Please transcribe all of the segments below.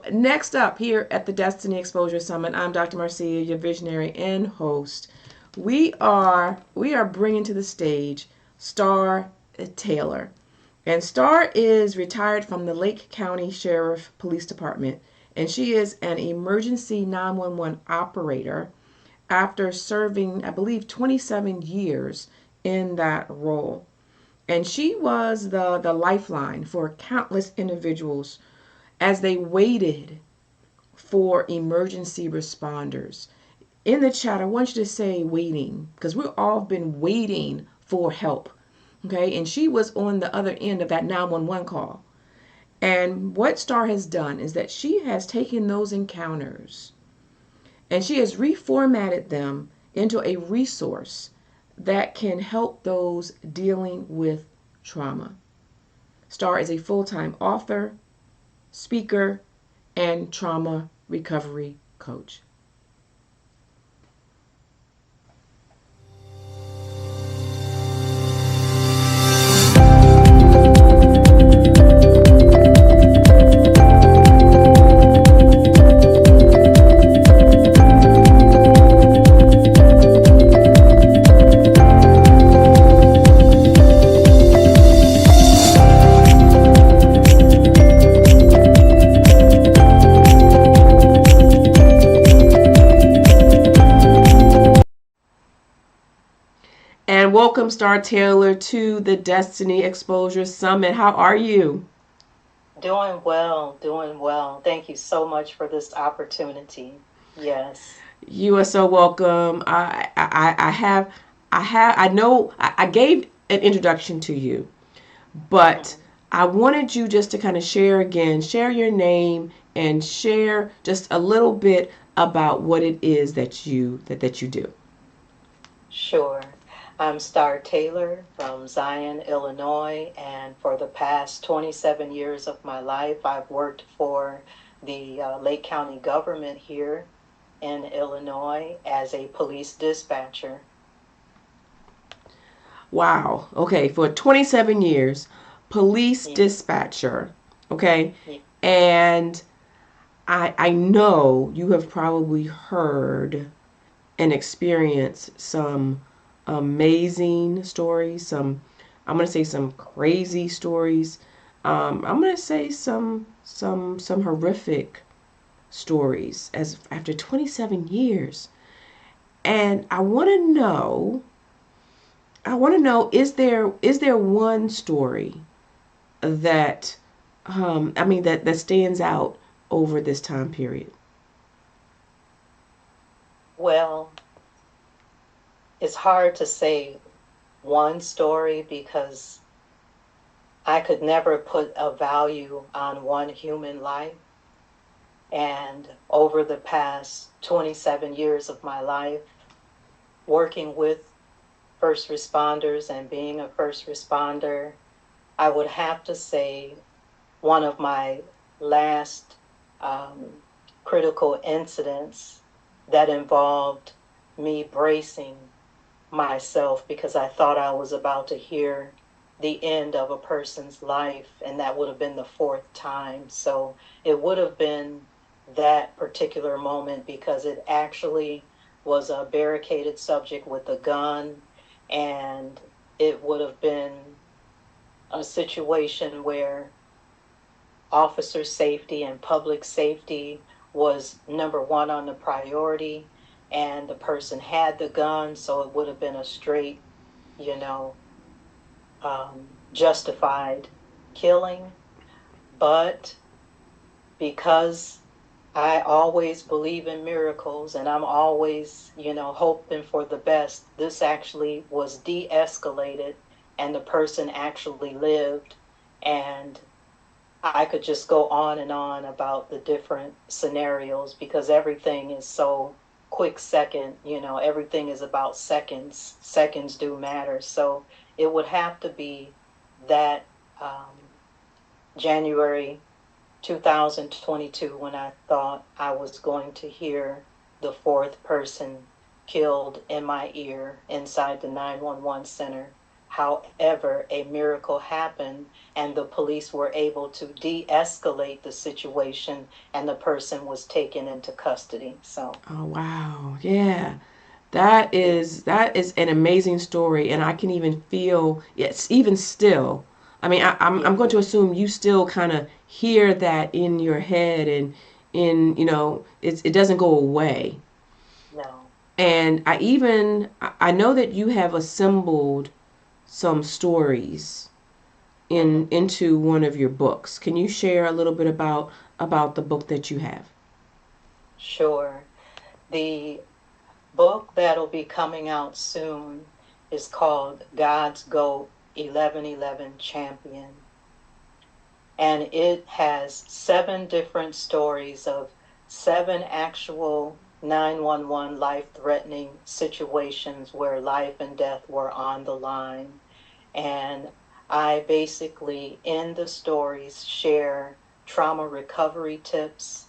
Next up here at the Destiny Exposure Summit, I'm Dr. Marcia, your visionary and host. We are bringing to the stage Starr Taylor. And Starr is retired from the Lake County Sheriff Police Department, and she is an emergency 911 operator after serving, I believe, 27 years in that role. And she was the lifeline for countless individuals as they waited for emergency responders. In the chat, I want you to say waiting, because we've all been waiting for help. Okay, and she was on the other end of that 911 call. And what Starr has done is that she has taken those encounters and she has reformatted them into a resource that can help those dealing with trauma. Starr is a full-time author, speaker, and trauma recovery coach. And welcome, Starr Taylor, to the Destiny Exposure Summit. How are you? Doing well, doing well. Thank you so much for this opportunity. Yes. You are so welcome. I know I gave an introduction to you, but I wanted you just to kind of share again, share your name and share just a little bit about what it is that you do. Sure. I'm Starr Taylor from Zion, Illinois, and for the past 27 years of my life, I've worked for the Lake County government here in Illinois as a police dispatcher. Wow. Okay, for 27 years, police dispatcher. Okay? Yeah. And I know you have probably heard and experienced some amazing stories, I'm going to say some crazy stories. I'm going to say some horrific stories as after 27 years. And I want to know is there one story that that stands out over this time period? Well, it's hard to say one story because I could never put a value on one human life. And over the past 27 years of my life, working with first responders and being a first responder, I would have to say one of my last critical incidents that involved me bracing myself because I thought I was about to hear the end of a person's life, and that would have been the fourth time. So it would have been that particular moment because it actually was a barricaded subject with a gun, and it would have been a situation where officer safety and public safety was number one on the priority, and the person had the gun, so it would have been a straight, justified killing. But because I always believe in miracles and I'm always, hoping for the best, this actually was de-escalated and the person actually lived. And I could just go on and on about the different scenarios because everything is so quick second. Everything is about seconds. Seconds do matter. So it would have to be that January 2022 when I thought I was going to hear the fourth person killed in my ear inside the 911 center. However, a miracle happened and the police were able to de escalate the situation and the person was taken into custody. So, Oh wow. Yeah. That is an amazing story, and I can even feel it's even still. I mean, I'm yeah, going to assume you still kind of hear that in your head, and it doesn't go away. no. And I know that you have assembled some stories in Hmm. into one of your books. Can you share a little bit about the book that you have? Sure. The book that'll be coming out soon is called God's GOAT 1111 Champion. And it has 7 different stories of 7 actual 911 life threatening situations where life and death were on the line. And I basically, in the stories, share trauma recovery tips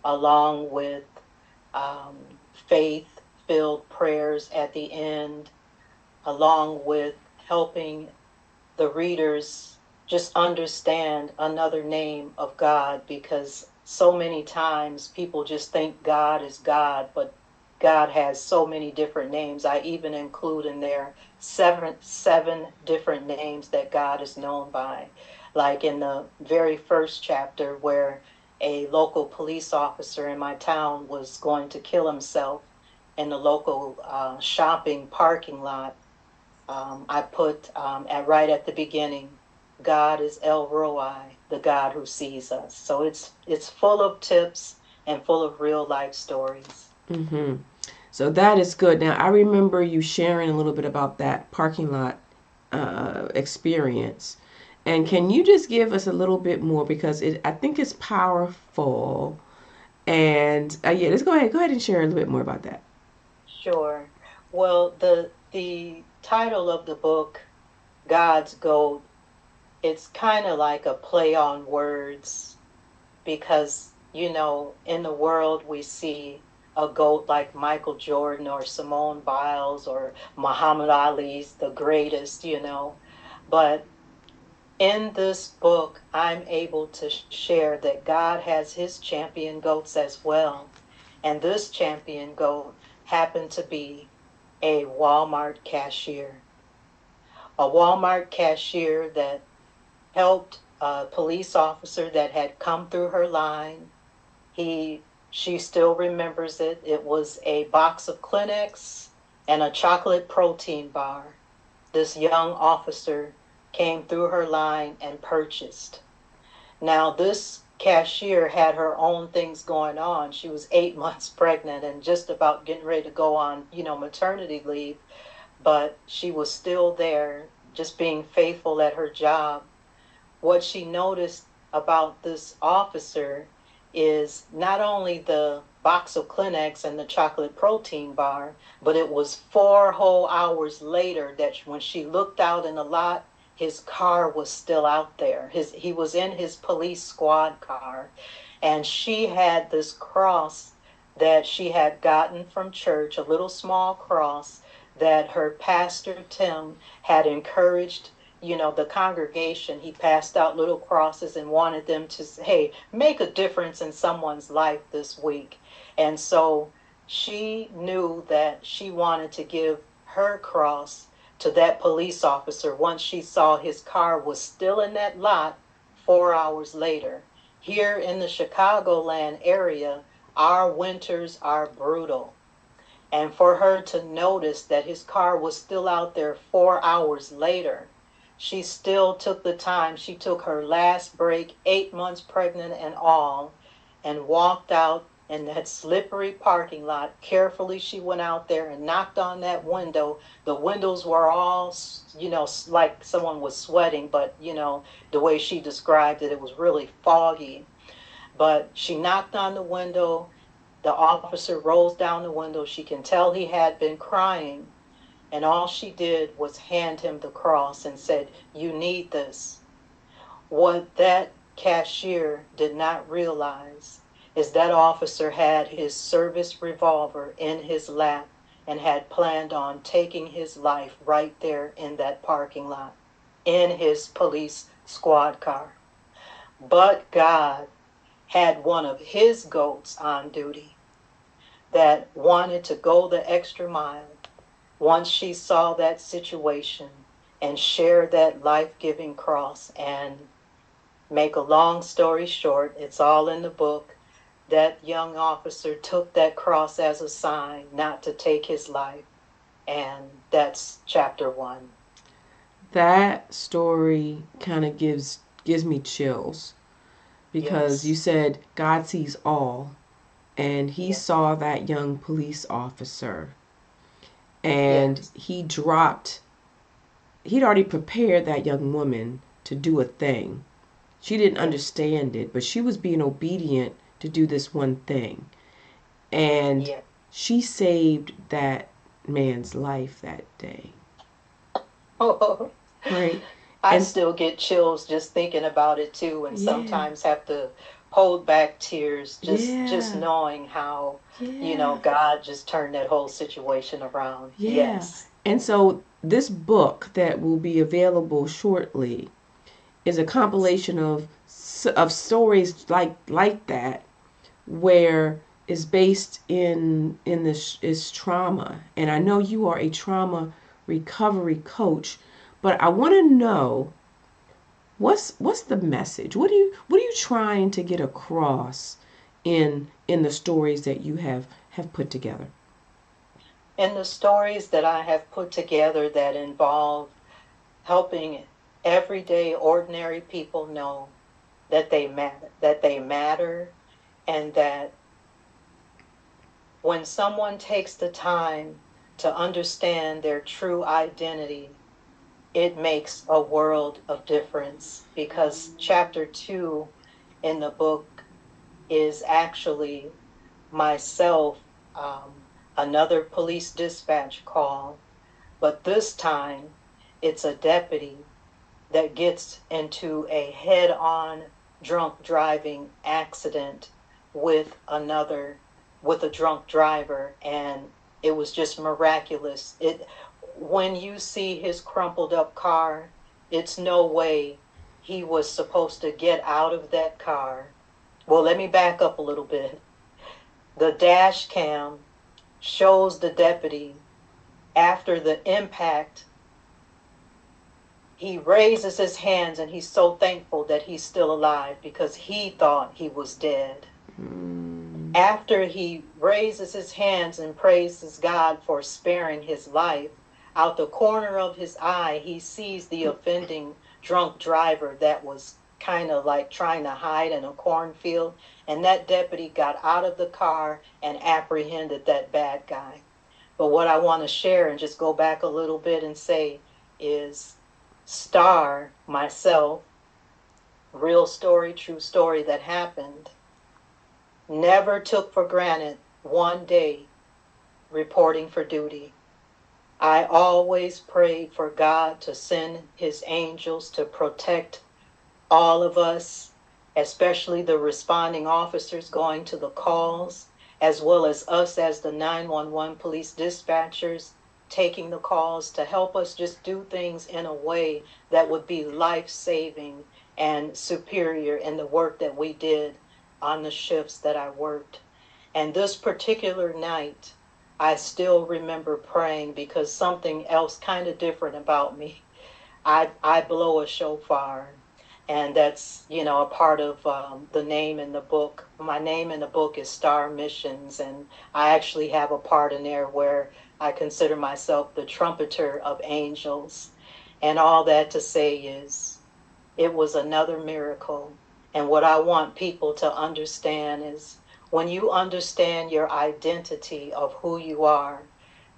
along with faith filled prayers at the end, along with helping the readers just understand another name of God, because so many times people just think God is God, but God has so many different names. I even include in there seven different names that God is known by. Like in the very first chapter, where a local police officer in my town was going to kill himself in the local shopping parking lot. I put right at the beginning, God is El Roi, the God who sees us. So it's full of tips and full of real life stories. Mm-hmm. So that is good. Now I remember you sharing a little bit about that parking lot experience, and can you just give us a little bit more because I think it's powerful. And yeah, let's go ahead and share a little bit more about that. Sure. Well, the title of the book, God's Goat, it's kind of like a play on words, because in the world we see a goat like Michael Jordan or Simone Biles or Muhammad Ali's the greatest, but in this book I'm able to share that God has his champion goats as well. And this champion goat happened to be a Walmart cashier, a Walmart cashier that helped a police officer that had come through her line. She still remembers it. It was a box of Kleenex and a chocolate protein bar. This young officer came through her line and purchased. Now, this cashier had her own things going on. She was 8 months pregnant and just about getting ready to go on, maternity leave, but she was still there, just being faithful at her job. What she noticed about this officer is not only the box of Kleenex and the chocolate protein bar, but it was 4 whole hours later that when she looked out in the lot, his car was still out there. He was in his police squad car, and she had this cross that she had gotten from church, a little small cross that her pastor Tim had encouraged, the congregation. He passed out little crosses and wanted them to say, hey, make a difference in someone's life this week. And so she knew that she wanted to give her cross to that police officer once she saw his car was still in that lot 4 hours later. Here in the Chicagoland area, our winters are brutal. And for her to notice that his car was still out there 4 hours later, she still took the time. She took her last break, 8 months pregnant and all, and walked out in that slippery parking lot. Carefully, she went out there and knocked on that window. The windows were all, like someone was sweating, but, the way she described it, it was really foggy. But she knocked on the window. The officer rolls down the window. She can tell he had been crying, and all she did was hand him the cross and said, "You need this." What that cashier did not realize is that officer had his service revolver in his lap and had planned on taking his life right there in that parking lot in his police squad car. But God had one of his goats on duty that wanted to go the extra mile once she saw that situation and share that life giving cross. And make a long story short, it's all in the book. That young officer took that cross as a sign not to take his life. And that's chapter one. That story kind of gives me chills because you Yes, said God sees all, and he yes, saw that young police officer, and yes, he'd already prepared that young woman to do a thing. She didn't yes, understand it, but she was being obedient to do this one thing. And yes. she saved that man's life that day, right? I And still get chills just thinking about it too, and yeah, sometimes have to hold back tears just yeah, knowing how, yeah, God just turned that whole situation around. yeah. Yes, And so this book that will be available shortly is a yes, compilation of stories like that, where is based in this is trauma. And I know you are a trauma recovery coach, but I want to know what's the message. What are you trying to get across in the stories that you have put together? and the stories that I have put together that involve helping everyday ordinary people know that they matter, and that when someone takes the time to understand their true identity, it makes a world of difference. Because chapter two in the book is actually myself, another police dispatch call, but this time it's a deputy that gets into a head on drunk driving accident with another, with a drunk driver. And it was just miraculous. When you see his crumpled up car, it's no way he was supposed to get out of that car. Well, let me back up a little bit. The dash cam shows the deputy after the impact. He raises his hands and he's so thankful that he's still alive because he thought he was dead. Mm, After he raises his hands and praises God for sparing his life, out the corner of his eye, he sees the offending drunk driver that was kind of like trying to hide in a cornfield. And that deputy got out of the car and apprehended that bad guy. But what I want to share and just go back a little bit and say is Starr, myself, real story, true story that happened, never took for granted one day reporting for duty. I always prayed for God to send his angels to protect all of us, especially the responding officers going to the calls, as well as us as the 911 police dispatchers taking the calls to help us just do things in a way that would be life saving and superior in the work that we did on the shifts that I worked. And this particular night, I still remember praying because something else kind of different about me. I blow a shofar, and that's a part of the name in the book. My name in the book is Starr Missions, and I actually have a part in there where I consider myself the trumpeter of angels. And all that to say is, it was another miracle. And what I want people to understand is, when you understand your identity of who you are,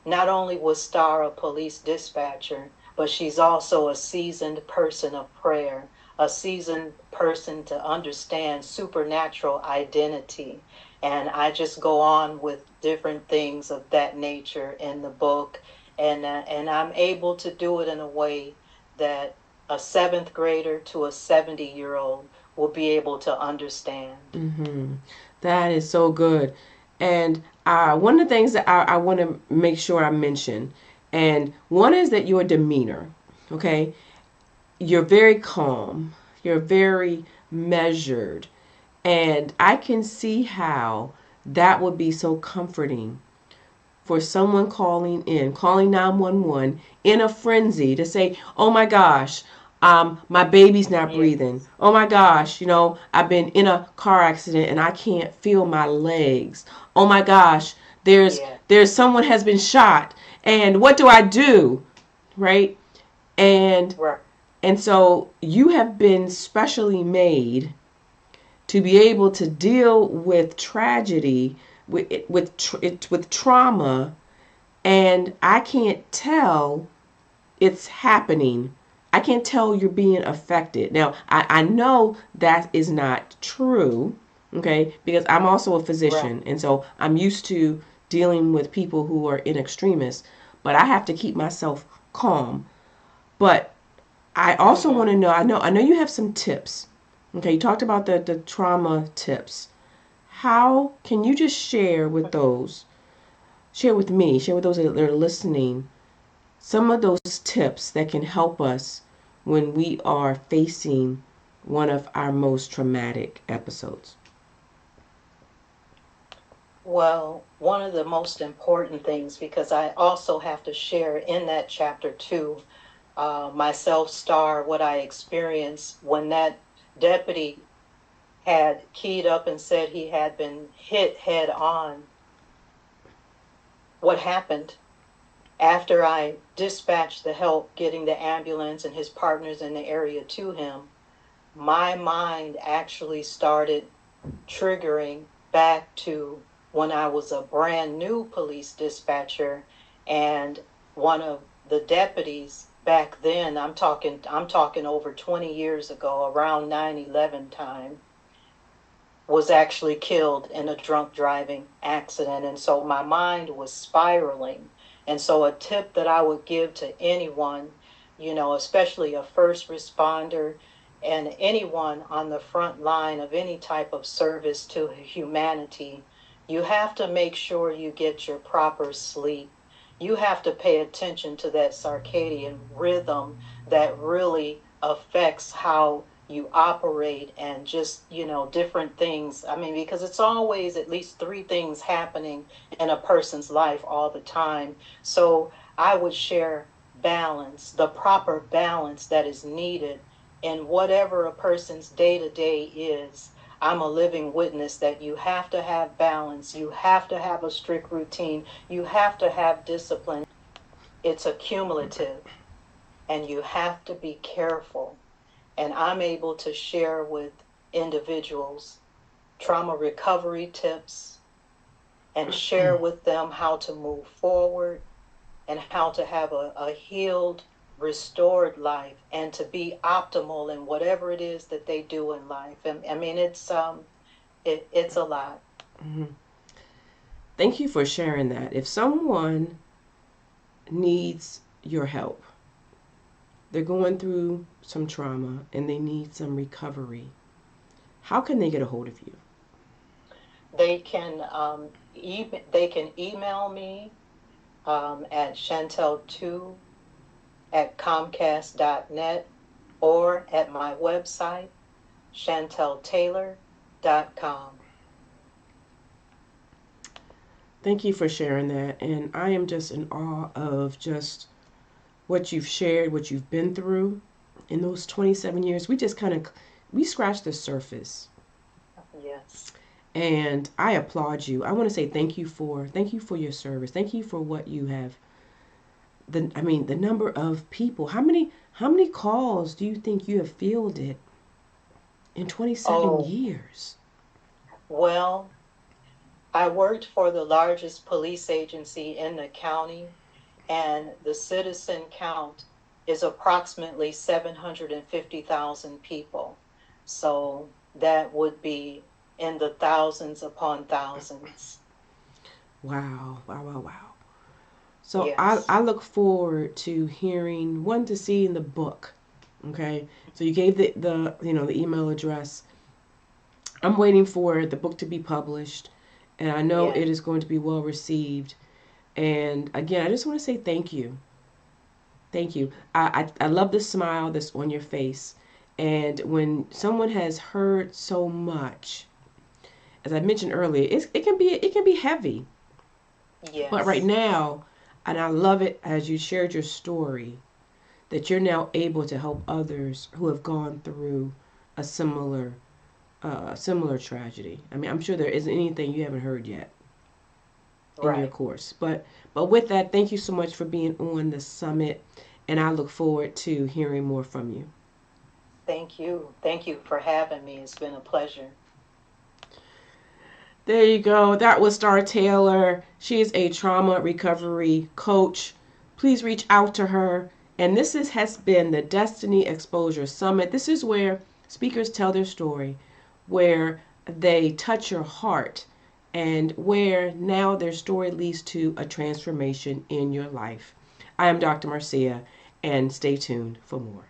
not only was Starr a police dispatcher, but she's also a seasoned person of prayer, a seasoned person to understand supernatural identity. And I just go on with different things of that nature in the book, and I'm able to do it in a way that a seventh grader to a 70-year-old will be able to understand. Mm-hmm. That is so good. And one of the things that I want to make sure I mention, and one is that your demeanor, okay? You're very calm, you're very measured, and I can see how that would be so comforting for someone calling 911 in a frenzy to say, oh my gosh, my baby's not breathing. Yes, Oh my gosh, I've been in a car accident and I can't feel my legs. Oh my gosh, there's yes, there's someone has been shot and what do I do? Right? And right, and so you have been specially made to be able to deal with tragedy, with trauma, and I can't tell it's happening. I can't tell you're being affected. Now, I know that is not true, okay, because I'm also a right. physician, and so I'm used to dealing with people who are in extremis, but I have to keep myself calm. But I also want Mm-hmm. to know, I know you have some tips. Okay, you talked about the trauma tips. How can you just share with me, share with those that are listening, some of those tips that can help us when we are facing one of our most traumatic episodes. Well, one of the most important things, because I also have to share in that chapter too, myself, Starr, what I experienced when that deputy had keyed up and said he had been hit head on. What happened after I dispatched the help, getting the ambulance and his partners in the area to him, my mind actually started triggering back to when I was a brand new police dispatcher, and one of the deputies back then, I'm talking over 20 years ago, around 9/11 time, was actually killed in a drunk driving accident. And so my mind was spiraling. And so, a tip that I would give to anyone, especially a first responder and anyone on the front line of any type of service to humanity, you have to make sure you get your proper sleep. You have to pay attention to that circadian rhythm that really affects how you operate, and just different things. I mean, because it's always at least three things happening in a person's life all the time. So I would share balance, the proper balance that is needed in whatever a person's day to day is. I'm a living witness that you have to have balance, you have to have a strict routine, you have to have discipline. It's accumulative, and you have to be careful. And I'm able to share with individuals trauma recovery tips and share with them how to move forward and how to have a healed, restored life, and to be optimal in whatever it is that they do in life. And I mean, it's a lot. Mhm. Thank you for sharing that. If someone needs your help, they're going through some trauma and they need some recovery, how can they get a hold of you? They can email me at chantel2@comcast.net, or at my website, chanteltaylor.com. Thank you for sharing that. And I am just in awe of just what you've shared, what you've been through in those 27 years. We just kind of we scratched the surface. Yes. And I applaud you. I want to say thank you for your service. Thank you for what you have. The number of people. How many calls do you think you have fielded in 27 Oh, years? well, I worked for the largest police agency in the county, and the citizen count is approximately 750,000 people. So that would be in the thousands upon thousands. Wow, wow, wow, wow. So Yes. I look forward to hearing, one, to seeing the book. Okay, so you gave the email address. I'm waiting for the book to be published, and I know Yeah. it is going to be well received. And again, I just want to say thank you. Thank you. I love the smile that's on your face. And when someone has heard so much, as I mentioned earlier, it can be heavy. But right Yes. now, and I love it as you shared your story, that you're now able to help others who have gone through a similar tragedy. I mean, I'm sure there isn't anything you haven't heard yet in your Right. course. But with that, thank you so much for being on the summit, and I look forward to hearing more from you. Thank you. Thank you for having me. It's been a pleasure. There you go. That was Starr Taylor. She is a trauma recovery coach. Please reach out to her. And has been the Destiny Exposure Summit. This is where speakers tell their story, where they touch your heart, and where now their story leads to a transformation in your life. I am Dr. Marcia, and stay tuned for more.